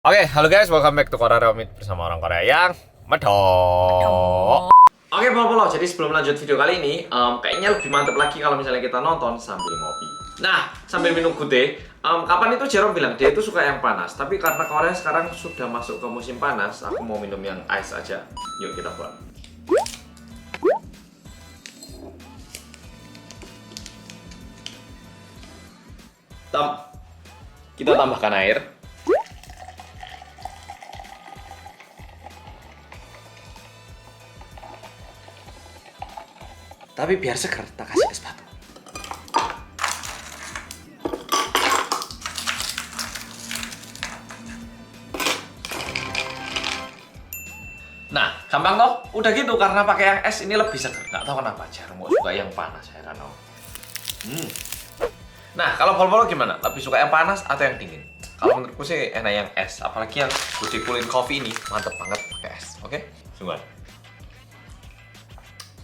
Oke, halo guys, welcome back to Korea Remit bersama orang Korea yang medok. Oke, Polo, jadi sebelum lanjut video kali ini, kayaknya lebih mantep lagi kalau misalnya kita nonton sambil ngopi. Nah, sambil minum gute, kapan itu Jerome bilang dia itu suka yang panas. Tapi karena Korea sekarang sudah masuk ke musim panas, aku mau minum yang ice aja. Yuk kita buat. Kita tambahkan air. Tapi biar seger, tak kasih es batu. Nah, gampang toh? Udah gitu, karena pakai yang es ini lebih seger. Nggak tahu kenapa, jarang mau suka yang panas ya kan. Nah, kalau Polo gimana? Lebih suka yang panas atau yang dingin? Kalau menurutku sih enak yang es, apalagi yang Gucci Coolin Coffee ini mantep banget pakai es. Oke? Sungguh.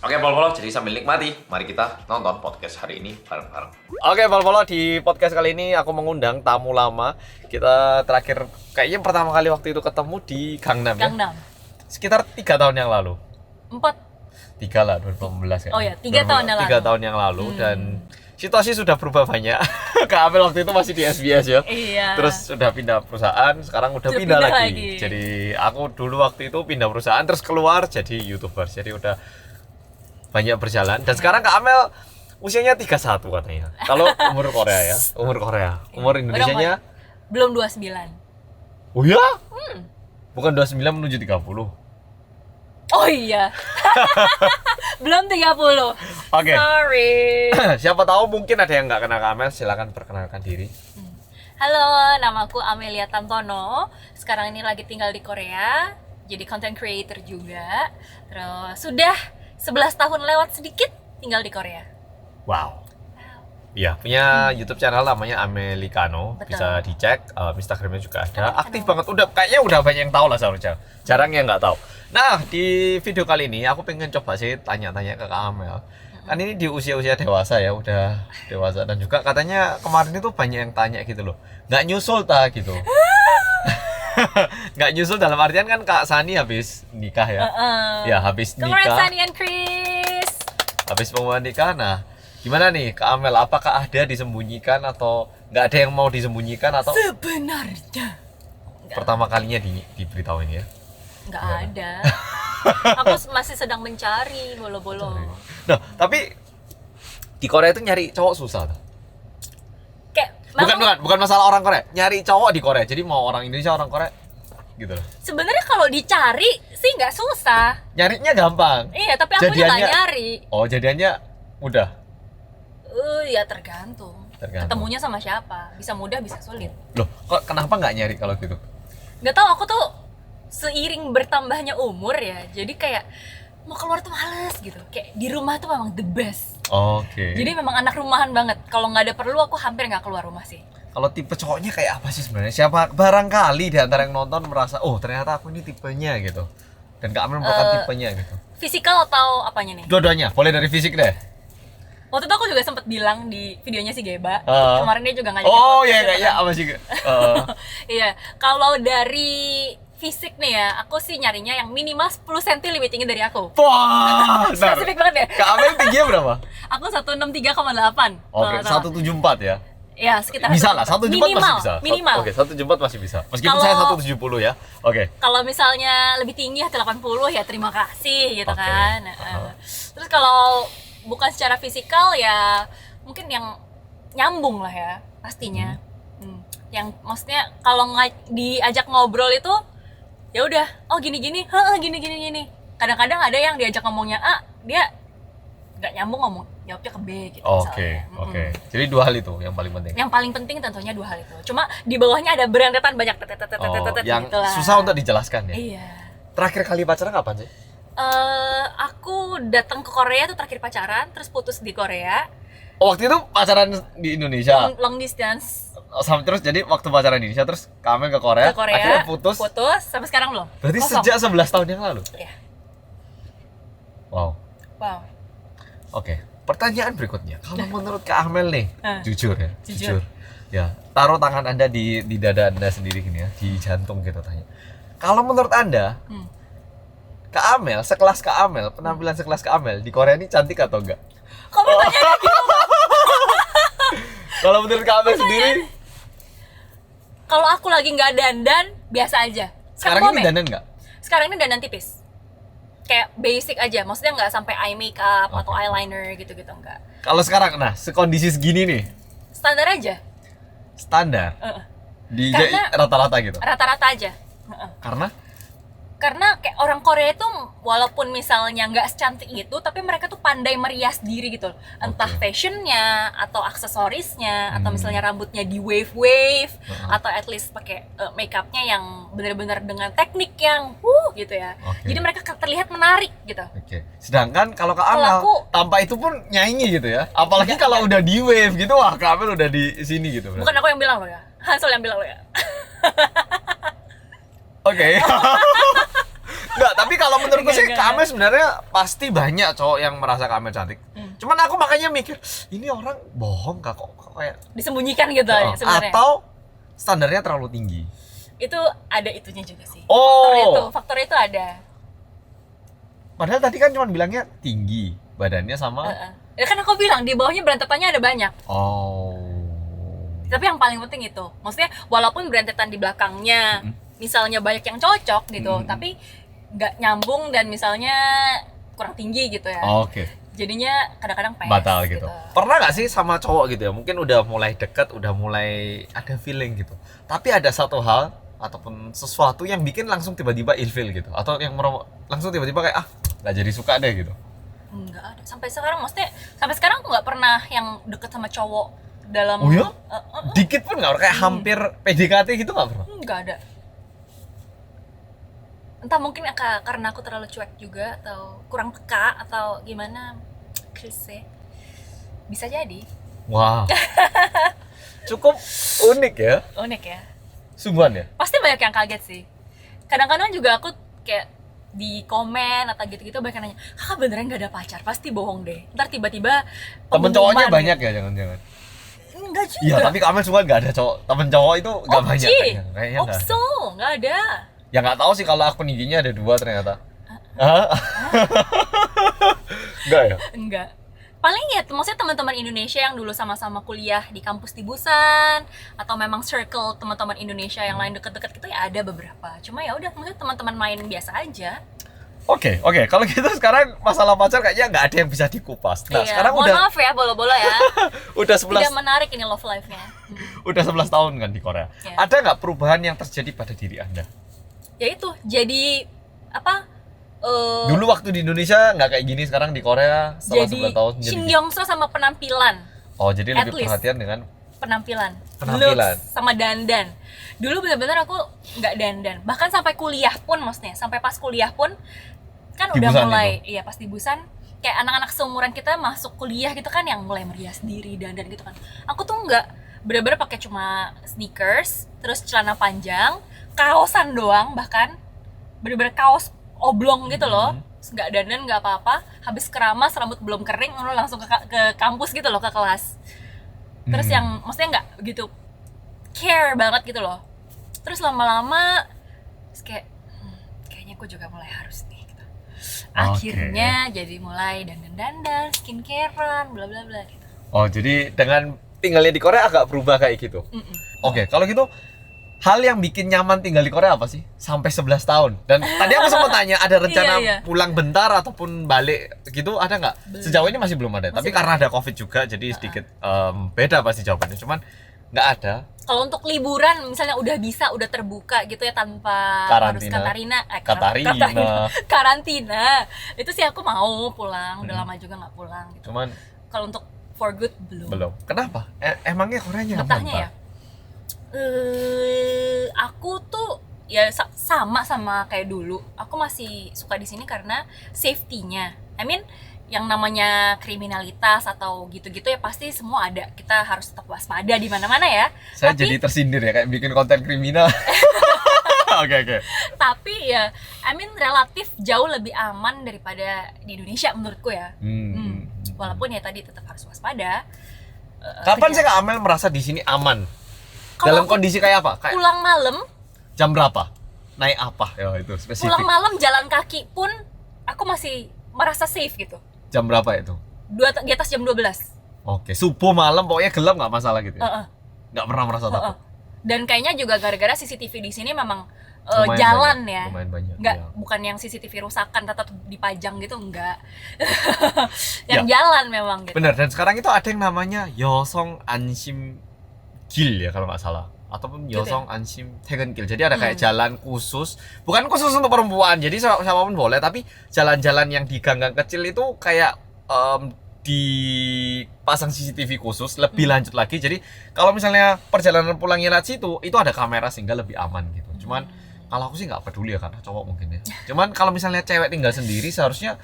Oke, Polo, jadi sambil nikmati, mari kita nonton podcast hari ini bareng-bareng. Oke, Polo, di podcast kali ini aku mengundang tamu lama. Kita terakhir, kayaknya pertama kali waktu itu ketemu di Gangnam ya? Gangnam. Sekitar 3 tahun yang lalu. 4. 3 lah, 2015 ya. Oh ya, 3 tahun yang lalu. 3 tahun yang lalu, dan situasi sudah berubah banyak. Kak Amel waktu itu masih di SBS ya. Iya. Terus sudah pindah perusahaan, sekarang udah pindah lagi. Jadi aku dulu waktu itu pindah perusahaan, terus keluar jadi YouTuber. Jadi udah banyak berjalan, dan sekarang Kak Amel usianya 31 katanya. Kalau umur Korea ya, umur Indonesianya belum 29. Oh ya? Bukan 29 menuju 30. Oh iya. Belum 30. Oke. Sorry. Siapa tahu mungkin ada yang nggak kenal Kak Amel, silakan perkenalkan diri. Halo, namaku Amelia Tantono. Sekarang ini lagi tinggal di Korea, jadi content creator juga. Terus sudah 11 tahun lewat sedikit tinggal di Korea. Wow. Iya, punya YouTube channel namanya Americano. Betul. Bisa dicek, Instagramnya juga ada. Aktif banget. Kayaknya udah banyak yang tahu lah seharusnya. Jarang yang nggak tahu. Nah, di video kali ini aku pengen coba sih tanya-tanya ke Kak Amel. Kan ini di usia-usia dewasa ya, udah dewasa, dan juga katanya kemarin itu banyak yang tanya gitu loh. Nggak nyusul ta gitu. Nggak nyusul dalam artian kan Kak Sani habis nikah ya. Ya, habis nikah. Congrats Sani and Chris. Habis pengumuman nikah, nah gimana nih Kak Amel? Apakah ada disembunyikan atau nggak ada yang mau disembunyikan atau Sebenarnya pertama kalinya diberitahuin ya? nggak ada. Aku masih sedang mencari bolo-bolo. Nah, tapi di Korea itu nyari cowok susah tuh. Kayak Bukan masalah orang Korea, nyari cowok di Korea. Jadi mau orang Indonesia, orang Korea gitu loh. sebenarnya kalau dicari sih nggak susah. Nyarinya gampang. Iya, tapi aku nggak nyari. Oh, jadiannya mudah. Ya tergantung. Tergantung. Ketemunya sama siapa? Bisa mudah, bisa sulit. Loh, kok kenapa nggak nyari kalau gitu? Nggak tahu, aku tuh seiring bertambahnya umur ya. Jadi kayak mau keluar tuh males gitu. Kayak di rumah tuh memang the best. Oke. Jadi memang anak rumahan banget. Kalau nggak ada perlu, aku hampir nggak keluar rumah sih. Kalau tipe cowoknya kayak apa sih sebenarnya? Siapa barangkali di antara yang nonton merasa, oh ternyata aku ini tipenya gitu. Dan Kak Amel merupakan tipenya gitu. Fisikal atau apanya nih? Dua-duanya, boleh dari fisik deh. Waktu itu aku juga sempat bilang di videonya si Geba. Uh. Kemarin dia juga ngajakin Oh podcast iya, gitu kayaknya kan. apa sih? Iya, kalau dari fisik nih ya, aku sih nyarinya yang minimal 10 cm lebih tinggi dari aku. Wah, benar. Spesifik banget ya. Kak Amel tingginya berapa? Aku 163,8. Oke, 174 ya. Ya, sekitar Bisa lah, 174 masih bisa. Minimal. Oke, 174 masih bisa. Meskipun Kalau- saya 170 ya. Oke. Kalau misalnya lebih tinggi hati 80 ya terima kasih gitu Oke. kan. Terus kalau bukan secara fisikal ya mungkin yang nyambung lah ya pastinya. Yang maksudnya kalau diajak ngobrol itu ya udah, oh gini-gini, gini. Kadang-kadang ada yang diajak ngomongnya A, dia nggak nyambung ngomong jawabnya ke B gitu. Oke, misalnya. oke. Jadi dua hal itu yang paling penting. Yang paling penting tentunya dua hal itu. Cuma di bawahnya ada berentetan banyak Yang gitu lah. susah untuk dijelaskan ya. Iya. Terakhir kali pacaran kapan sih? Aku datang ke Korea tuh terakhir pacaran, terus putus di Korea. Oh, waktu itu pacaran di Indonesia. Long distance Sama terus jadi waktu pacaran di Indonesia terus kami ke Korea, ke Korea. akhirnya putus. Sampai sekarang belum. Berarti Kosong. sejak 11 tahun yang lalu. Iya. Wow. Oke. Pertanyaan berikutnya, kalau menurut Kak Amel nih, jujur ya, Jujur. Ya, taruh tangan Anda di dada Anda sendiri gini ya, di jantung gitu tanya. Kalau menurut Anda, Kak Amel, sekelas Kak Amel, penampilan sekelas Kak Amel di Korea ini cantik atau enggak? Kok pertanyaannya gitu? Kalau menurut Kak Amel sendiri, Kalau aku lagi nggak dandan, biasa aja. sekarang ini dandan enggak? Sekarang ini dandan tipis. Kayak basic aja, maksudnya nggak sampai eye makeup atau eyeliner gitu-gitu, enggak. Kalau sekarang, nah, sekondisi segini nih, Standar aja. standar, di Karena- rata-rata gitu. Rata-rata aja. Karena kayak orang Korea itu walaupun misalnya nggak secantik itu, tapi mereka tuh pandai merias diri gitu loh. Entah Oke. fashionnya atau aksesorisnya atau misalnya rambutnya di wave atau at least pakai makeupnya yang benar-benar dengan teknik yang gitu ya. Oke. Jadi mereka terlihat menarik gitu. Oke. Sedangkan kalau Kak Kalau Amel aku- tanpa itu pun nyanyi gitu ya. Apalagi kalau udah di wave gitu, wah Kak Amel udah di sini gitu. Bukan aku yang bilang loh ya, Hansel yang bilang loh ya. Oke. Enggak, tapi kalau menurutku sih Enggak. Kak Amel sebenarnya pasti banyak cowok yang merasa Kak Amel cantik. Cuman aku makanya mikir, ini orang bohong kak kok kayak Disembunyikan gitu ya sebenarnya. atau standarnya terlalu tinggi. Itu ada itunya juga sih. Oh. Faktor itu ada. Padahal tadi kan cuma bilangnya tinggi badannya sama. Ya kan aku bilang di bawahnya berantakannya ada banyak. Oh. Tapi yang paling penting itu, maksudnya walaupun berantakan di belakangnya, misalnya banyak yang cocok gitu, tapi nggak nyambung dan misalnya kurang tinggi gitu ya. Oke. Jadinya kadang-kadang pes Batal gitu. Pernah nggak sih sama cowok gitu ya? Mungkin udah mulai deket, udah mulai ada feeling gitu. Tapi ada satu hal ataupun sesuatu yang bikin langsung tiba-tiba ilfeel gitu, atau yang langsung tiba-tiba kayak nggak jadi suka deh gitu. Enggak ada. Sampai sekarang, maksudnya sampai sekarang aku nggak pernah yang deket sama cowok dalam. Oh ya? Dikit pun nggak, kayak hampir PDKT gitu nggak pernah. Nggak ada. Entah mungkin karena aku terlalu cuek juga atau kurang peka atau gimana, Chris, bisa jadi. Wah. Cukup unik ya. Unik ya. Sungguhan ya. Pasti banyak yang kaget sih. Kadang-kadang juga aku kayak di komen atau gitu-gitu banyak yang nanya, kakak beneran gak ada pacar? Pasti bohong deh. Ntar tiba-tiba Temen cowoknya banyak ya, jangan-jangan. Enggak juga. Iya, tapi Kamel semua nggak ada cowok. Temen cowok itu nggak banyak kayaknya. Kayaknya nggak ada. Opso, nggak ada. Ya nggak tahu sih kalau akun IG-nya ada 2 ternyata. Hah? Nggak ya? Enggak. Paling ya, maksudnya teman-teman Indonesia yang dulu sama-sama kuliah di kampus di Busan atau memang circle teman-teman Indonesia yang lain deket-deket gitu ya ada beberapa. Cuma ya udah, maksudnya teman-teman main biasa aja. Oke. Kalau gitu sekarang masalah pacar kayaknya nggak ada yang bisa dikupas. Nah, Iya, sekarang mohon udah maaf ya bolo-bolo ya. udah Tidak 11 menarik ini love life-nya. udah 11 tahun kan di Korea. Iya. Ada nggak perubahan yang terjadi pada diri Anda? Ya itu, jadi apa? Dulu waktu di Indonesia nggak kayak gini, sekarang di Korea setelah Jadi 11 tahun Shin jadi. Yong-seo sama penampilan. Oh, jadi at lebih least. perhatian dengan Penampilan, Penampilan. looks, sama dandan. Dulu benar-benar aku nggak dandan, bahkan sampai kuliah pun, maksudnya sampai pas kuliah pun kan Di udah Busan mulai, iya pas di Busan kayak anak-anak seumuran kita masuk kuliah gitu kan yang mulai merias diri dandan gitu kan. Aku tuh nggak, benar-benar pakai cuma sneakers, terus celana panjang, kaosan doang, bahkan benar-benar kaos oblong gitu loh. Nggak dandan, nggak apa-apa, habis keramas, rambut belum kering, langsung ke kampus gitu loh, ke kelas. Terus yang maksudnya nggak begitu care banget gitu loh. Terus lama-lama terus kayak kayaknya aku juga mulai harus nih gitu. Akhirnya jadi mulai dandan-dandan, skincarean, bla bla bla gitu. Oh, jadi dengan tinggalnya di Korea agak berubah kayak gitu. Oke, kalau gitu hal yang bikin nyaman tinggal di Korea apa sih? Sampai 11 tahun. Dan tadi aku sempat tanya, ada rencana Iya. pulang bentar ataupun balik gitu, ada nggak? Sejauh ini masih belum ada. Tapi karena ada COVID juga, jadi sedikit beda pasti jawabannya. Cuman nggak ada. Kalau untuk liburan misalnya udah bisa, udah terbuka gitu ya tanpa harus Karantina. karantina. Itu sih aku mau pulang, udah lama juga nggak pulang gitu. Cuman Kalau untuk for good belum. Kenapa? Emangnya Korea nyaman, Betahnya Pak? ya. Aku tuh ya sama kayak dulu. Aku masih suka di sini karena safety-nya. I mean, yang namanya kriminalitas atau gitu-gitu ya pasti semua ada. Kita harus tetap waspada di mana-mana ya. Saya Tapi- jadi tersindir ya, kayak bikin konten kriminal. Oke. Tapi ya, I mean relatif jauh lebih aman daripada di Indonesia menurutku ya. Walaupun ya tadi tetap harus waspada. Kapan sih Kak Amel merasa di sini aman? Kalau Dalam aku kondisi kayak apa? Kayak pulang malam, jam berapa? Naik apa? Ya itu spesifik. pulang malam jalan kaki pun aku masih merasa safe gitu. Jam berapa itu? Di atas jam 12. Oke, subuh malam pokoknya gelap nggak masalah gitu ya? Heeh. Nggak pernah merasa takut? Dan kayaknya juga gara-gara CCTV di sini memang Lumayan jalan banyak, ya. lumayan banyak, Nggak, iya. bukan yang CCTV rusakan tetap dipajang gitu, enggak. Ya. Yang jalan memang gitu. Bener, dan sekarang itu ada yang namanya Yosong Ansim Gil ya kalau nggak salah, ataupun Gitu Yosong Ansim 퇴근길. Jadi ada kayak jalan khusus, bukan khusus untuk perempuan, jadi siapapun boleh, tapi jalan-jalan yang di gang-gang kecil itu kayak dipasang CCTV khusus, lebih lanjut lagi. Jadi kalau misalnya perjalanan pulangnya lewat situ, itu ada kamera sehingga lebih aman gitu. Cuman kalau aku sih nggak peduli ya karena cowok mungkin ya. Cuman kalau misalnya cewek tinggal sendiri seharusnya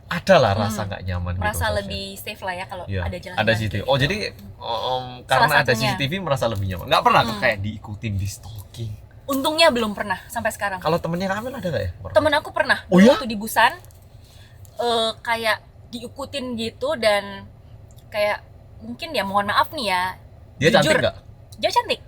ada lah rasa nggak nyaman gitu. Merasa seharusnya. lebih safe lah ya kalau Iya, ada jalan. ada CCTV. Oh jadi karena ada satunya. CCTV merasa lebih nyaman. Nggak pernah kayak diikutin, di stalking. Untungnya belum pernah sampai sekarang. Kalau temennya Kamil ada nggak ya? Temen aku pernah Oh ya? waktu di Busan kayak diikutin gitu, dan kayak mungkin ya mohon maaf nih ya, Dia jujur, cantik nggak? dia cantik.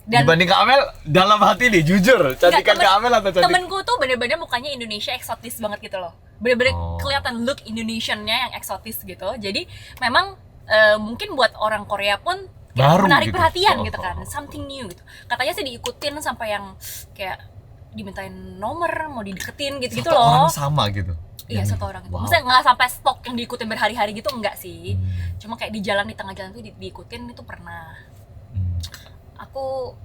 Dan Dibanding Kamil dalam hati nih, jujur. Cantikan temen- Kamil atau cantik? temenku tuh bener-bener mukanya Indonesia eksotis banget gitu loh, bener-bener Oh. kelihatan look Indonesian-nya yang eksotis gitu. Jadi memang mungkin buat orang Korea pun kayak Baru menarik gitu. perhatian Oh, gitu kan, oh, oh. something new gitu. Katanya sih diikutin sampai yang kayak dimintain nomor, mau dideketin gitu-gitu Satu loh. orang sama gitu. Iya, Yang- satu orang itu. Wow. Maksudnya nggak sampai stok yang diikutin berhari-hari gitu, enggak sih. Hmm. Cuma kayak di jalan, di tengah jalan tuh diikutin itu pernah. Hmm. Aku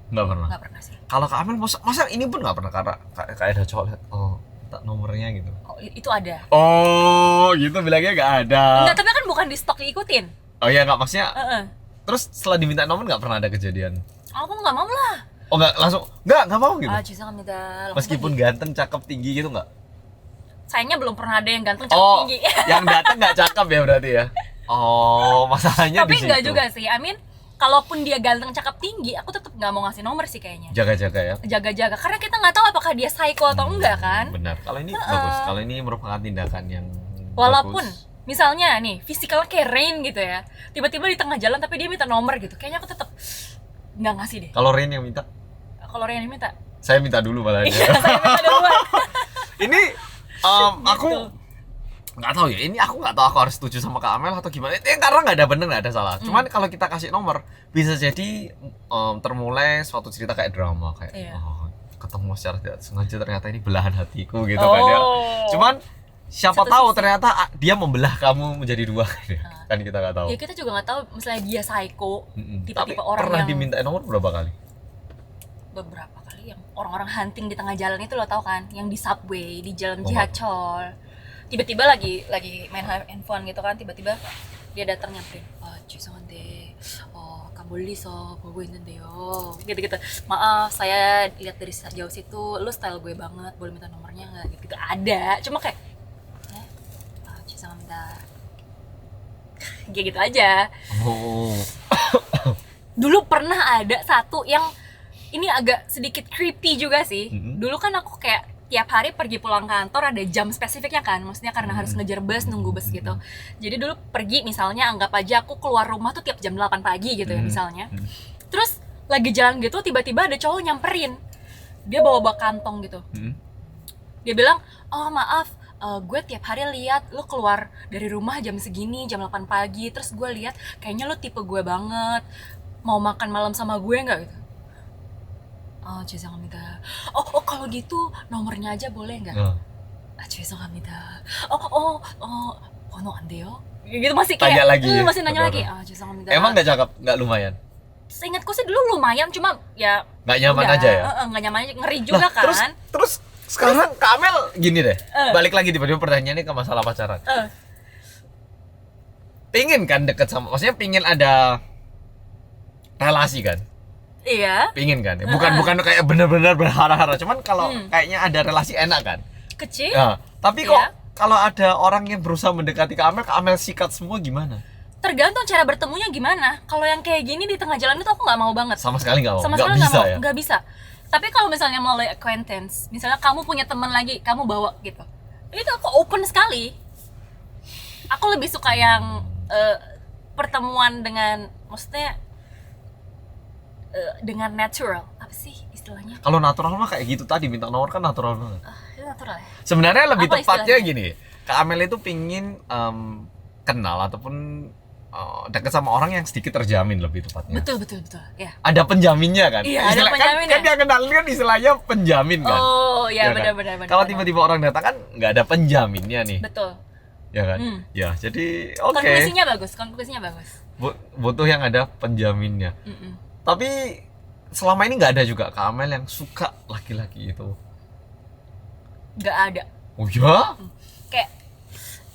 Nggak pernah. nggak pernah sih. Kalau Kamil masa ini pun nggak pernah, karena kayak ada cowok liat, oh minta nomornya gitu. Oh, itu ada. Oh gitu bilangnya nggak ada. Enggak, tapi kan bukan di stok diikutin. Oh iya, nggak, maksudnya. Heeh. Terus setelah diminta nomor nggak pernah ada kejadian. Aku nggak mau lah. Oh nggak, langsung nggak mau gitu. Ah, justru kami dah. Meskipun ganteng, cakep, tinggi gitu nggak? Sayangnya belum pernah ada yang ganteng cakep Oh, tinggi. yang datang nggak cakep ya berarti ya? Oh, masalahnya Tapi di enggak situ. juga sih. I mean, kalaupun dia ganteng cakep tinggi, aku tetap nggak mau ngasih nomor sih kayaknya. Jaga-jaga ya. Jaga-jaga, karena kita nggak tahu apakah dia psycho atau enggak kan. Benar. Kalau ini bagus. Kalau ini merupakan tindakan yang Walaupun bagus. misalnya nih fisikalnya kayak Rain gitu ya, tiba-tiba di tengah jalan tapi dia minta nomor gitu, kayaknya aku tetap nggak ngasih deh. Kalau Rain yang minta, Kalau Rain yang minta, saya minta dulu malah. iya saya minta duluan. Ini aku Gitu. nggak tahu ya. Ini aku nggak tahu aku harus setuju sama Kak Amel atau gimana. Karena nggak ada bener, nggak ada salah. Cuman kalau kita kasih nomor, bisa jadi termulai suatu cerita kayak drama kayak Iya. ketemu secara tidak sengaja, ternyata ini belahan hatiku gitu kan ya. Oh. Cuman siapa Satu tahu sisi. ternyata dia membelah kamu menjadi dua kan kita nggak tahu. Ya kita juga nggak tahu, misalnya dia psycho, Tapi tipe-tipe orang pernah yang diminta nomor berapa kali? beberapa kali yang orang-orang hunting di tengah jalan itu lo tau kan, yang di subway, di jalan Oh, Jiachol, tiba-tiba lagi main handphone gitu kan, tiba-tiba dia datang nyamperin, 죄송한데 kambolli서 보고 있는데요, gitu-gitu. Maaf, saya lihat dari jauh situ, lu style gue banget, boleh minta nomornya nggak? Gitu, ada, cuma kayak, 죄송합니다, kayak gitu aja. Oh. Dulu pernah ada satu yang ini agak sedikit creepy juga sih. Mhm. Dulu kan aku kayak tiap hari pergi pulang kantor ada jam spesifiknya kan, maksudnya karena harus ngejar bus, nunggu bus gitu. Jadi dulu pergi, misalnya anggap aja aku keluar rumah tuh tiap jam 8 pagi gitu ya misalnya. Terus lagi jalan gitu tiba-tiba ada cowok nyamperin, dia bawa kantong gitu. Dia bilang, oh maaf, gue tiap hari lihat lo keluar dari rumah jam segini, jam 8 pagi. Terus gue lihat kayaknya lo tipe gue banget, mau makan malam sama gue nggak gitu. 죄송합니다. kalau gitu nomornya aja boleh nggak? 죄송합니다. 번호 안 돼요? Gitu masih Tanya kayak lagi ya, masih nanya betul. lagi. 죄송합니다. Emang nggak cakep, nggak lumayan, Seingatku sih dulu lumayan, cuma ya nggak nyaman udah, aja ya. nggak nyaman aja, ngeri juga kan. Terus sekarang Kak Amel gini deh, balik lagi tiba-tiba pertanyaannya ke masalah pacaran. Pingin kan deket sama, maksudnya pingin ada relasi kan? Iya, Pingin kan? Bukan kayak bener-bener berhara-hara, cuman kalau kayaknya ada relasi enak kan? kecil. Nah, tapi kok Iya. kalau ada orang yang berusaha mendekati Kak Amel sikat semua gimana? Tergantung cara bertemunya gimana. Kalau yang kayak gini di tengah jalan itu aku nggak mau banget. Sama sekali nggak mau, Sama nggak sekali nggak bisa mau, ya? nggak bisa. Tapi kalau misalnya melalui acquaintance, misalnya kamu punya teman lagi, kamu bawa gitu, itu aku open sekali. Aku lebih suka yang pertemuan dengan, maksudnya dengan natural. Apa sih istilahnya? Kalau natural mah kayak gitu tadi, minta nomor kan natural banget. Itu natural ya? Sebenarnya lebih Apa tepatnya istilahnya? gini, Kak Amel itu pingin kenal ataupun deket sama orang yang sedikit terjamin lebih tepatnya. Betul. Ya. Ada penjaminnya kan? Iya, ada penjaminnya. Kan yang kenalin kan istilahnya penjamin kan? Oh, ya kan? benar. Kalau tiba-tiba orang datang kan nggak ada penjaminnya nih, Betul. ya kan? Ya, jadi oke. Konklusinya bagus. Butuh yang ada penjaminnya. Mm-mm. Tapi selama ini nggak ada juga Kak Amel yang suka laki-laki itu. Nggak ada. Oh ya? Kayak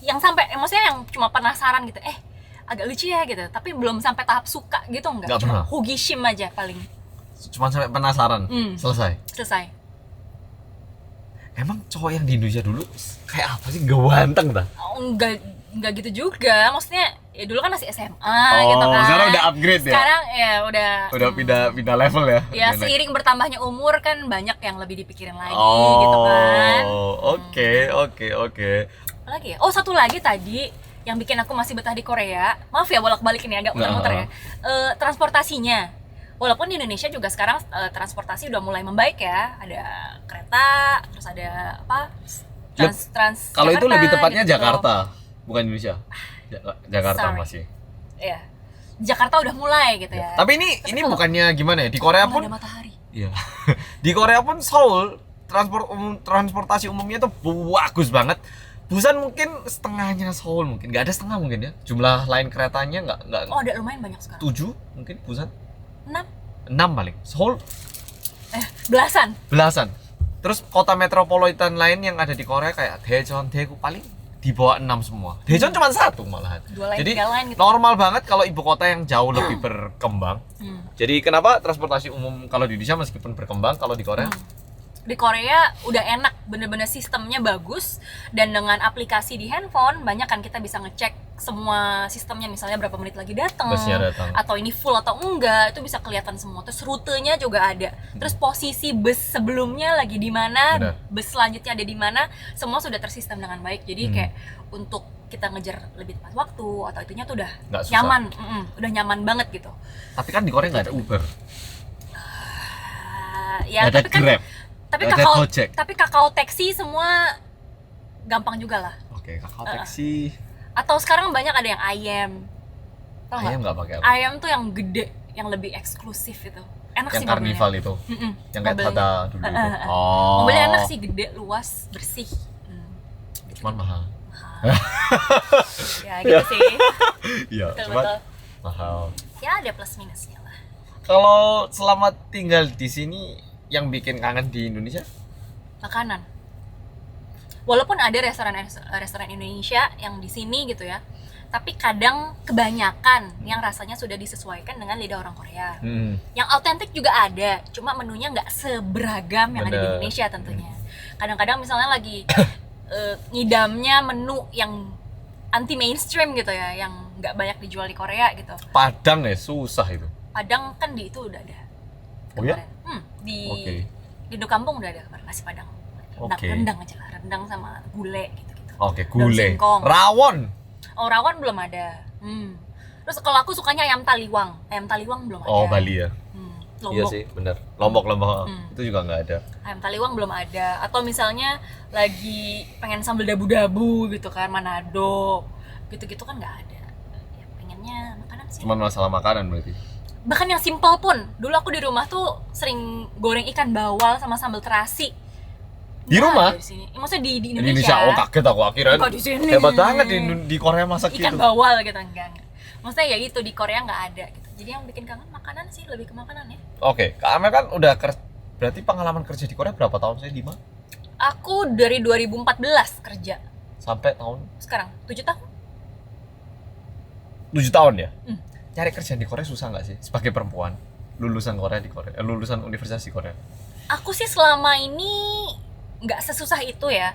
yang sampai, maksudnya yang cuma penasaran gitu, agak lucu ya gitu, tapi belum sampai tahap suka gitu Nggak enggak. pernah. Cuma hugishim aja paling. Cuman sampai penasaran. Selesai. Emang cowok yang di Indonesia dulu kayak apa sih? Ganteng dah. Oh, enggak gitu juga, maksudnya ya dulu kan masih SMA gitu kan. Sekarang udah upgrade ya? Sekarang ya udah Pindah level ya? ya Udah naik. seiring bertambahnya umur kan banyak yang lebih dipikirin lagi gitu kan. Oke. Apa lagi ya? Oh, satu lagi tadi yang bikin aku masih betah di Korea. Maaf ya bolak-balik ini agak muter-muter ya. Transportasinya. Walaupun di Indonesia juga sekarang transportasi udah mulai membaik ya. Ada kereta, terus ada apa? Trans Kalau itu lebih tepatnya gitu. Jakarta, bukan Indonesia. Jakarta Sorry. masih. Iya. Jakarta udah mulai gitu ya. Tapi ini kalau- bukannya gimana ya? Di Korea Kalau pun ada matahari. iya. Di Korea pun Seoul transportasi umumnya tuh bagus banget. Busan mungkin setengahnya Seoul, mungkin nggak ada setengah mungkin ya. Jumlah lain keretanya nggak Oh, ada lumayan banyak sekarang. 7 mungkin Busan 6 paling. Seoul belasan. belasan. Terus kota metropolitan lain yang ada di Korea kayak Daejeon, Daegu paling di bawah 6 semua. Daejeon cuma 1 malahan. Dua lain, Jadi tiga lain gitu. normal banget kalau ibu kota yang jauh lebih berkembang. Jadi kenapa transportasi umum kalau di Indonesia meskipun berkembang, kalau di Korea Di Korea udah enak, bener-bener sistemnya bagus, dan dengan aplikasi di handphone banyak kan kita bisa ngecek semua sistemnya, misalnya berapa menit lagi datang, Busnya datang. atau ini full atau enggak, itu bisa kelihatan semua. Terus rutenya juga ada, terus posisi bus sebelumnya lagi di mana, Benar. bus selanjutnya ada di mana, semua sudah tersistem dengan baik. Jadi kayak untuk kita ngejar lebih tepat waktu atau itunya tuh udah Nggak susah. nyaman, udah nyaman banget gitu. tapi kan di Korea nggak ada Uber, Ya nggak ada tapi kan Grab. tapi Nggak ada kakao Gojek. tapi kakao taxi semua gampang juga lah. Oke, kakao taksi. Atau sekarang banyak ada yang ayam. Tau nggak? Ayam nggak pakai apa? Ayam tuh yang gede, yang lebih eksklusif itu. Enak Yang sih karnival mobilnya. itu, Mm-mm. yang kayak Mobilnya. Tata dulu itu. Oh. Mobilnya enak sih, gede, luas, bersih. Cuman mahal. Ya gitu sih. Iya, Betul. cuman mahal. Ya ada plus minusnya lah. Kalau selama tinggal di sini yang bikin kangen di Indonesia? Makanan. Walaupun ada restoran Indonesia yang di sini gitu ya, tapi kadang kebanyakan yang rasanya sudah disesuaikan dengan lidah orang Korea. Yang autentik juga ada, cuma menunya nggak seberagam yang ada di Bener. Indonesia tentunya. Kadang-kadang misalnya lagi ngidamnya menu yang anti mainstream gitu ya, yang nggak banyak dijual di Korea gitu. Padang ya susah itu. Padang kan di itu udah ada. Oh ya? Kemarin. Di Oke. di Indo Kampung udah ada kemarin nasi Padang. Oke. Rendang aja lah, rendang sama gulai gitu-gitu. Oke, Daun gulai. singkong. Rawon. Oh, rawon belum ada. Terus kalau aku sukanya ayam taliwang. Ayam taliwang belum ada. Oh, Bali ya. Lombok. Iya sih, bener. Lombok itu juga nggak ada. Ayam taliwang belum ada. Atau misalnya lagi pengen sambal dabu-dabu gitu kan, Manado. Gitu-gitu kan nggak ada. Ya pengennya makanan sih. Cuman masalah makanan berarti. Bahkan yang simple pun. Dulu aku di rumah tuh sering goreng ikan bawal sama sambal terasi. Di Nggak rumah? ada di sini. Maksudnya di Di Indonesia. Oh kaget aku akhirnya. Kok di sini? Hebat banget di Korea masak Ikan gitu. bawal gitu enggak. Maksudnya ya itu di Korea nggak ada gitu. Jadi yang bikin kangen makanan sih, lebih ke makanan ya. Oke, Kak Amel kan udah berarti pengalaman kerja di Korea berapa tahun sih? 5 Aku dari 2014 kerja. sampai tahun Sekarang 7 tahun. 7 tahun ya? Cari kerjaan di Korea susah nggak sih sebagai perempuan lulusan lulusan universitas di Korea? Aku sih selama ini nggak sesusah itu ya,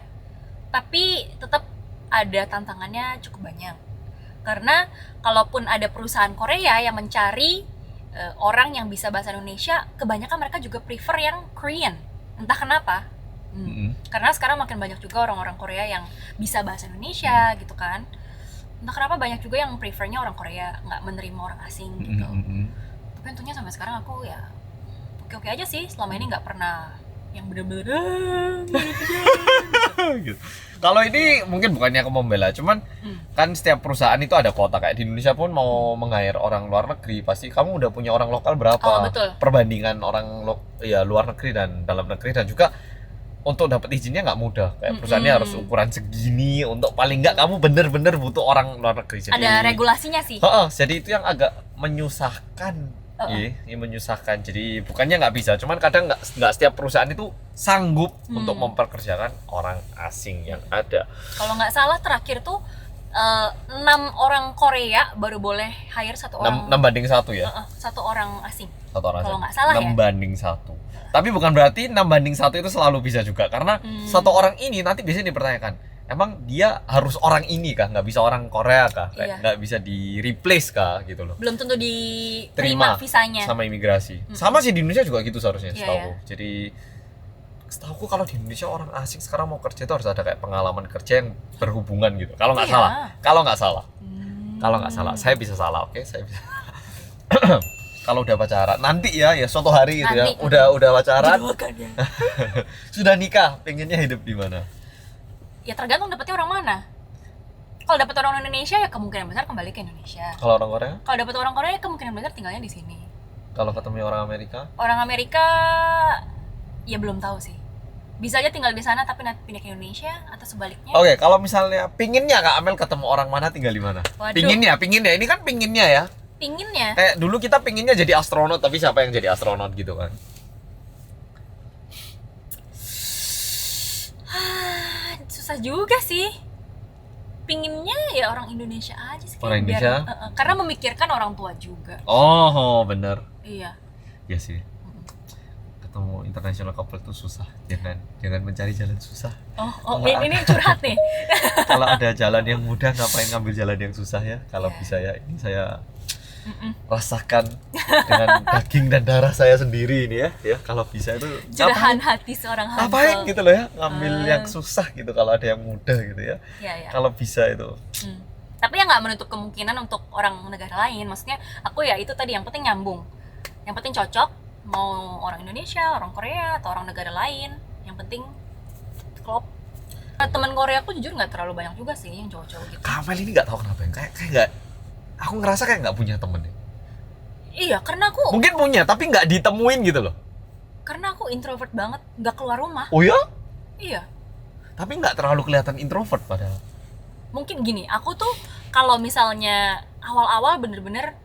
tapi tetap ada tantangannya cukup banyak. Karena kalaupun ada perusahaan Korea yang mencari orang yang bisa bahasa Indonesia, kebanyakan mereka juga prefer yang Korean. Entah kenapa. Karena sekarang makin banyak juga orang-orang Korea yang bisa bahasa Indonesia gitu kan. Entah kenapa banyak juga yang prefernya orang Korea, nggak menerima orang asing gitu. Tapi untungnya sampai sekarang aku ya oke-oke aja sih. Selama ini nggak pernah yang bener-bener gitu. Kalau ini mungkin bukannya aku membela, cuman kan setiap perusahaan itu ada kuota. Kayak di Indonesia pun mau meng-hire orang luar negeri, pasti kamu udah punya orang lokal berapa. Oh, betul. Perbandingan orang luar negeri dan dalam negeri, dan juga untuk dapat izinnya nggak mudah. Kayak perusahaannya harus ukuran segini, untuk paling nggak kamu bener-bener butuh orang luar negeri. Jadi, ada regulasinya sih. jadi itu yang agak menyusahkan. Iya, menyusahkan. Jadi bukannya nggak bisa, cuman kadang nggak setiap perusahaan itu sanggup untuk memperkerjakan orang asing yang ada. Kalau nggak salah terakhir tuh 6 orang Korea baru boleh hire 1 orang. 6 banding 1 ya? 1 orang asing. 1 orang Kalau asing. nggak salah 6 ya. banding 1. Tapi bukan berarti 6 banding 1 itu selalu bisa juga, karena 1 orang ini nanti biasanya dipertanyakan, emang dia harus orang ini kah? Nggak bisa orang Korea kah? Kayak nggak bisa di replace kah gitu loh. Belum tentu diterima visanya sama imigrasi. Sama sih di Indonesia juga gitu seharusnya, setahu. Jadi setahuku kalau di Indonesia orang asing sekarang mau kerja itu harus ada kayak pengalaman kerja yang berhubungan gitu. Kalau nggak salah. Kalau nggak salah. Saya bisa salah, oke? Saya bisa. Kalau udah pacaran nanti ya suatu hari gitu ya. Udah pacaran. Sudah nikah, pengennya hidup di mana? Ya tergantung dapetnya orang mana. Kalau dapet orang Indonesia ya kemungkinan besar kembali ke Indonesia. Kalau orang Korea? Kalau dapet orang Korea ya kemungkinan besar tinggalnya di sini. Kalau ketemu orang Amerika? Orang Amerika ya belum tahu sih. Bisa aja tinggal di sana tapi nanti pindah ke Indonesia atau sebaliknya. Oke, kalau misalnya pinginnya Kak Amel ketemu orang mana, tinggal di mana? Waduh. Pinginnya. Ini kan pinginnya ya. Pinginnya. Kayak dulu kita pinginnya jadi astronot, tapi siapa yang jadi astronot gitu kan? Susah juga sih. Pinginnya ya orang Indonesia aja sih. Orang Indonesia? Karena memikirkan orang tua juga. Oh, bener. Iya. Iya sih. Ketemu international couple itu susah. Jangan mencari jalan susah. Ini curhat nih. Kalau ada jalan yang mudah, ngapain ngambil jalan yang susah ya? Kalau bisa ya, ini saya rasakan dengan daging dan darah saya sendiri ini ya. Kalau bisa itu curahan hati seorang hamba. Ngapain gitu loh ya, ngambil yang susah gitu kalau ada yang mudah gitu ya. Iya. Kalau bisa itu. Tapi ya nggak menutup kemungkinan untuk orang negara lain. Maksudnya aku ya itu tadi, yang penting nyambung, yang penting cocok, mau orang Indonesia, orang Korea atau orang negara lain, yang penting klop. Teman Korea aku jujur nggak terlalu banyak juga sih yang cowok-cowok gitu. Kamel ini nggak tahu kenapa yang kayak nggak. Aku ngerasa kayak nggak punya temen deh. Iya, karena aku mungkin punya tapi nggak ditemuin gitu loh. Karena aku introvert banget, nggak keluar rumah. Oh ya? Iya. Tapi nggak terlalu kelihatan introvert padahal. Mungkin gini, aku tuh kalau misalnya awal-awal bener-bener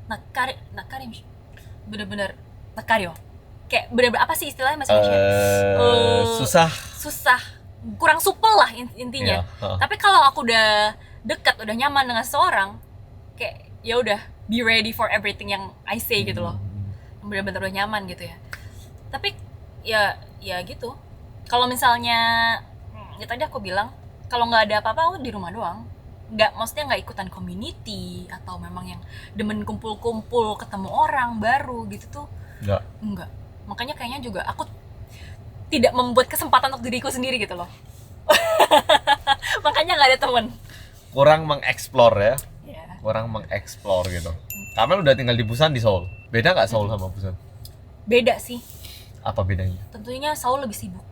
nakari, bener-bener nakario. Kayak bener-bener apa sih istilahnya Mas Indonesia? Susah, kurang supel lah intinya. Tapi kalau aku udah dekat, udah nyaman dengan seseorang, kayak ya udah be ready for everything yang I say gitu loh. Bener-bener udah nyaman gitu ya. Tapi ya gitu. Kalau misalnya ya tadi aku bilang kalau nggak ada apa-apa aku di rumah doang. Maksudnya nggak ikutan community atau memang yang demen kumpul-kumpul ketemu orang baru gitu tuh. Enggak. Makanya kayaknya juga aku tidak membuat kesempatan untuk diriku sendiri gitu loh. Makanya nggak ada temen. Kurang mengeksplor ya. Kurang mengeksplor gitu. Kamel udah tinggal di Busan, di Seoul. Beda nggak Seoul sama Busan? Beda sih. Apa bedanya? Tentunya Seoul lebih sibuk.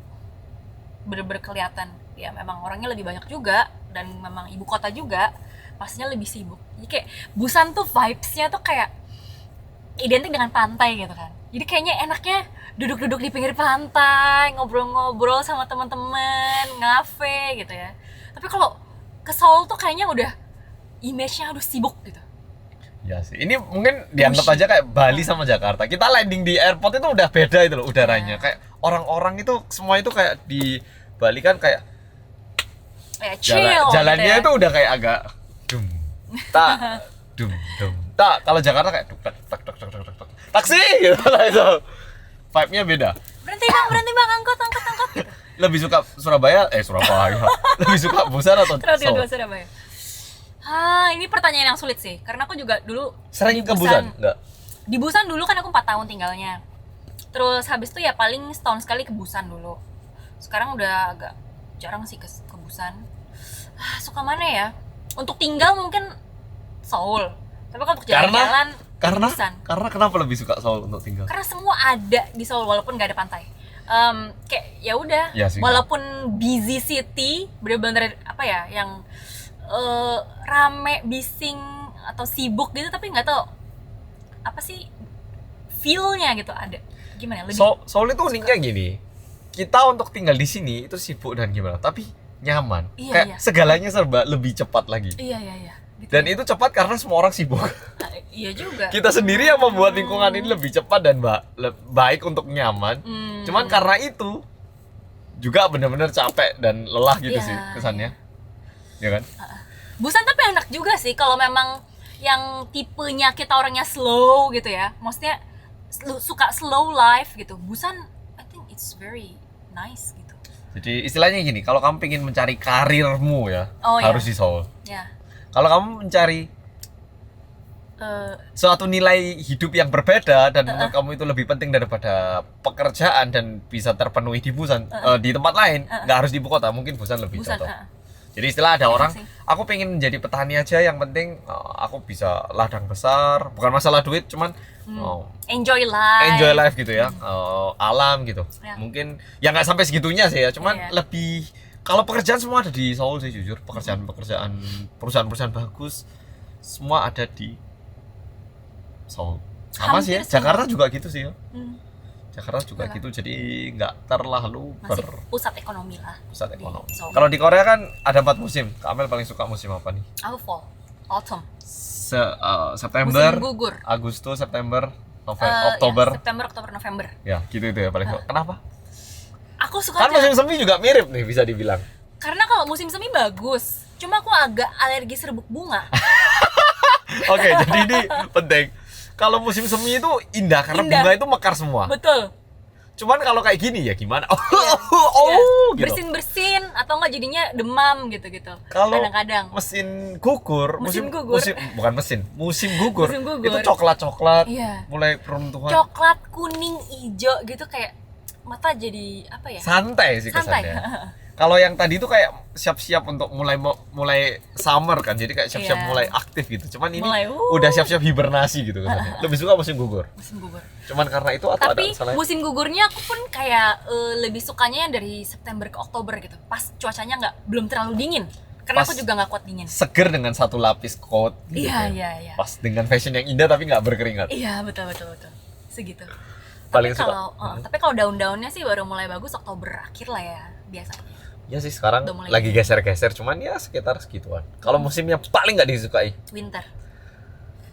Bener-bener kelihatan. Ya memang orangnya lebih banyak juga dan memang ibu kota juga, pastinya lebih sibuk. Jadi kayak Busan tuh vibes-nya tuh kayak identik dengan pantai gitu kan. Jadi kayaknya enaknya duduk-duduk di pinggir pantai, ngobrol-ngobrol sama teman-teman, ngafe gitu ya. Tapi kalau ke Seoul tuh kayaknya udah image-nya udah sibuk gitu. Ya sih, ini mungkin dianggap aja kayak Bali sama Jakarta. Kita landing di airport itu udah beda itu loh udaranya. Kayak orang-orang itu semua itu kayak di Bali kan kayak chill jalannya gitu ya. Itu udah kayak agak tak. Kalau Jakarta kayak tak taksi gitu lah itu. Vibe-nya beda. Berhenti bang, angkot gitu. Lebih suka Surabaya. Lebih suka Busan atau Seoul? Surabaya. Ini pertanyaan yang sulit sih, karena aku juga dulu sering ke Busan, enggak? Di Busan dulu kan aku 4 tahun tinggalnya. Terus habis itu ya paling setahun sekali ke Busan dulu. Sekarang udah agak jarang sih ke Busan. Suka mana ya? Untuk tinggal mungkin Seoul. Tapi kalau untuk jalan-jalan Busan. Karena kenapa lebih suka Seoul untuk tinggal? Karena semua ada di Seoul walaupun nggak ada pantai. Kayak ya udah, Ya sih. walaupun busy city, bener-bener apa ya, yang rame, bising atau sibuk gitu, tapi nggak tahu apa sih feel-nya gitu ada. Gimana? Lebih Seoul itu uniknya gini. Kita untuk tinggal di sini itu sibuk dan gimana, tapi nyaman. Iya, Kayak iya. segalanya serba lebih cepat lagi. Iya. Gitu Dan ya. itu cepat karena semua orang sibuk. Iya juga. Kita sendiri yang membuat lingkungan ini lebih cepat dan baik untuk nyaman. Cuman karena itu juga benar-benar capek dan lelah gitu Iya, sih kesannya. Ya kan? Busan tapi enak juga sih kalau memang yang tipenya kita orangnya slow gitu ya. Maksudnya suka slow life gitu. Busan I think it's very nice gitu. Jadi istilahnya gini, kalau kamu pengen mencari karirmu ya, Oh, harus iya. di Seoul. Ya. Kalau kamu mencari suatu nilai hidup yang berbeda dan menurut kamu itu lebih penting daripada pekerjaan dan bisa terpenuhi di Busan, di tempat lain, nggak harus di ibu kota, mungkin Busan lebih Busan. cocok. Jadi istilah ada orang, sih. aku pengen menjadi petani aja, yang penting aku bisa ladang besar, bukan masalah duit, cuman Enjoy life. enjoy life gitu ya, alam gitu. Ya. Mungkin ya nggak sampai segitunya sih ya, cuman Iya. lebih, kalau pekerjaan semua ada di Seoul sih jujur, pekerjaan perusahaan-perusahaan bagus semua ada di Seoul. Sama sih ya, Hampir semua. Jakarta juga gitu sih ya. Jakarta juga Betul. gitu, jadi nggak terlalu Masih pusat ekonomi lah. berpusat ekonomi. Seoul. Kalau di Korea kan ada 4 musim. Kak Amel paling suka musim apa nih? Aku fall, autumn, September, musim gugur. Agustus, September, Ya, Oktober. September, Oktober, November. Ya, gitu itu ya paling suka. Kenapa? Aku suka Kan aja. musim semi juga mirip nih bisa dibilang. Karena kalau musim semi bagus. Cuma aku agak alergi serbuk bunga. Oke, jadi ini penting. Kalau musim semi itu indah karena Indah. bunga itu mekar semua. Betul. Cuman kalau kayak gini ya gimana? Iya. Gitu. Bersin-bersin atau enggak jadinya demam gitu-gitu. Kalau Kadang-kadang. mesin gugur, Musim gugur. bukan mesin, musim gugur, Musim gugur. itu coklat-coklat, Iya. mulai peruntuhan, Coklat, kuning, hijau gitu kayak mata jadi apa ya? santai sih Santai. kesannya. Kalau yang tadi itu kayak siap-siap untuk mulai summer kan, jadi kayak siap-siap Iya. mulai aktif gitu. Cuman ini Mulai, udah siap-siap hibernasi gitu kesannya. Lebih suka musim gugur. Musim gugur. Cuman karena itu atau ada Tapi salah? musim gugurnya aku pun kayak lebih sukanya yang dari September ke Oktober gitu. Pas cuacanya belum terlalu dingin. Karena Pas aku juga nggak kuat dingin. Seger dengan satu lapis coat gitu. Iya, ya. iya. Pas dengan fashion yang indah tapi nggak berkeringat. Iya, betul. Segitu. Paling Tapi suka. tapi kalau daun-daunnya sih baru mulai bagus Oktober akhir lah ya biasanya. Ya sih sekarang Udah mulai lagi geser-geser, cuman ya sekitar segituan. Kalau musim yang paling nggak disukai, Winter.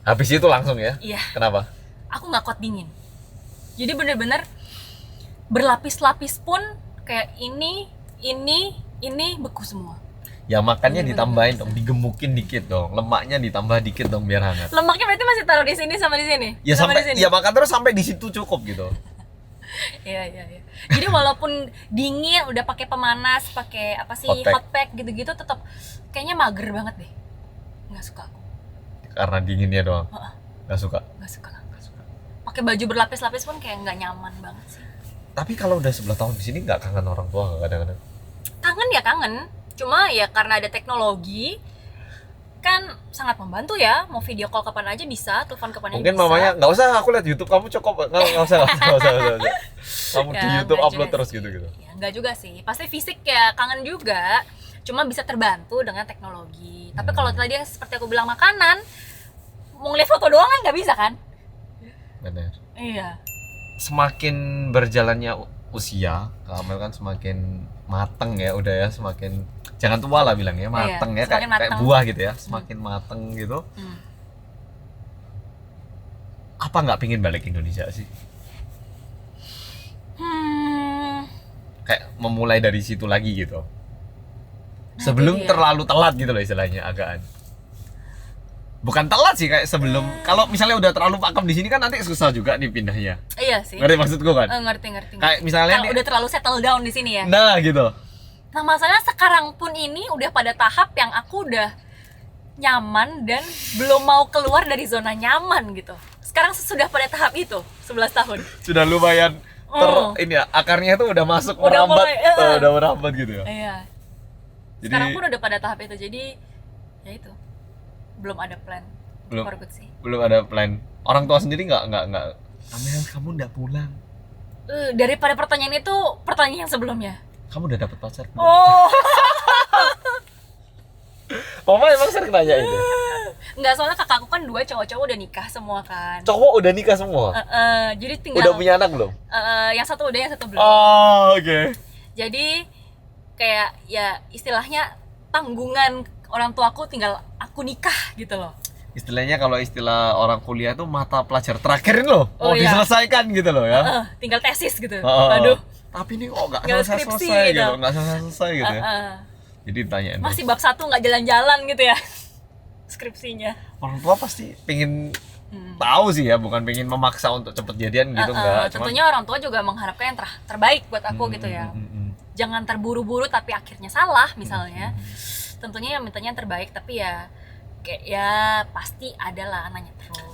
habis itu langsung ya. Iya. Kenapa? Aku nggak kuat dingin. Jadi bener-bener berlapis-lapis pun kayak ini beku semua. Ya makannya Bener-bener ditambahin bisa. dong, digemukin dikit dong, lemaknya ditambah dikit dong biar hangat. Lemaknya berarti masih taruh di sini sama di sini. Ya Sama sampai di sini? ya makan terus sampai di situ cukup gitu. Iya. Jadi walaupun dingin udah pakai pemanas, pakai apa sih Hot pack. hot pack gitu-gitu tetap kayaknya mager banget deh. Nggak suka aku. Karena dinginnya doang. Heeh. Nggak suka. Nggak suka. Pakai baju berlapis-lapis pun kayak nggak nyaman banget sih. Tapi kalau udah 11 tahun di sini nggak kangen orang tua nggak kadang-kadang? Kangen ya kangen. Cuma ya karena ada teknologi kan sangat membantu ya, mau video call kapan aja bisa, telepon kapan aja Mungkin bisa. mamanya nggak usah, aku lihat YouTube kamu cukup, nggak usah. Kamu Ya, di YouTube nggak upload juga terus sih. gitu. Ya, enggak juga sih. Pasti fisik ya kangen juga. Cuma bisa terbantu dengan teknologi. Tapi kalau tadi seperti aku bilang makanan, mau ngeliat foto doang kan nggak bisa kan? Benar. Iya. Semakin berjalannya usia, Kamel kan semakin mateng ya, udah ya, semakin jangan tua lah bilangnya, mateng ya, kayak semakin mateng. buah gitu ya, semakin mateng gitu. Apa nggak pingin balik Indonesia sih? Kayak memulai dari situ lagi gitu. Sebelum itu dia. terlalu telat gitu loh istilahnya, agaan. Bukan telat sih, kayak sebelum. Kalau misalnya udah terlalu pakem di sini kan nanti susah juga nih pindahnya. Iya sih. Ngerti maksudku kan? Ngerti. Kayak misalnya Kalau udah terlalu settle down di sini ya. nah gitu. Nah masalahnya sekarang pun ini udah pada tahap yang aku udah nyaman dan belum mau keluar dari zona nyaman gitu. Sekarang sudah pada tahap itu, 11 tahun. Sudah lumayan ini ya, akarnya itu udah masuk, Udah merambat. mulai, Udah merambat gitu ya. Iya. Jadi Sekarang pun udah pada tahap itu, jadi ya itu belum ada plan Belum. for good sih. Belum ada plan. Orang tua sendiri nggak. Amel, kamu nggak pulang. Daripada pertanyaan itu, pertanyaan yang sebelumnya. Kamu udah dapet pacar belum? Oh. Mama emang sering nanya itu. Enggak, soalnya kakakku kan 2 cowok-cowok udah nikah semua kan. Cowok udah nikah semua? Jadi tinggal Udah punya anak belum? yang satu udah, yang satu belum. Oh, oke. Jadi kayak ya istilahnya tanggungan orang tuaku tinggal aku nikah gitu loh. Istilahnya kalau istilah orang kuliah tuh mata pelajar terakhir loh. Oh, iya. Diselesaikan gitu loh ya. Tinggal tesis gitu. Oh. Aduh. Tapi ini kok nggak Nggak selesai skripsi gitu, gitu. nggak selesai gitu ya. Jadi ditanyain. Masih bab 1 nggak jalan-jalan gitu ya skripsinya. Orang tua pasti pengen tahu sih ya, bukan pengen memaksa untuk cepet jadian gitu enggak. Tentunya orang tua juga mengharapkan yang terbaik buat aku gitu ya. Jangan terburu-buru tapi akhirnya salah misalnya. Tentunya yang mintanya yang terbaik, tapi ya kayak ya pasti ada lah nanya terus.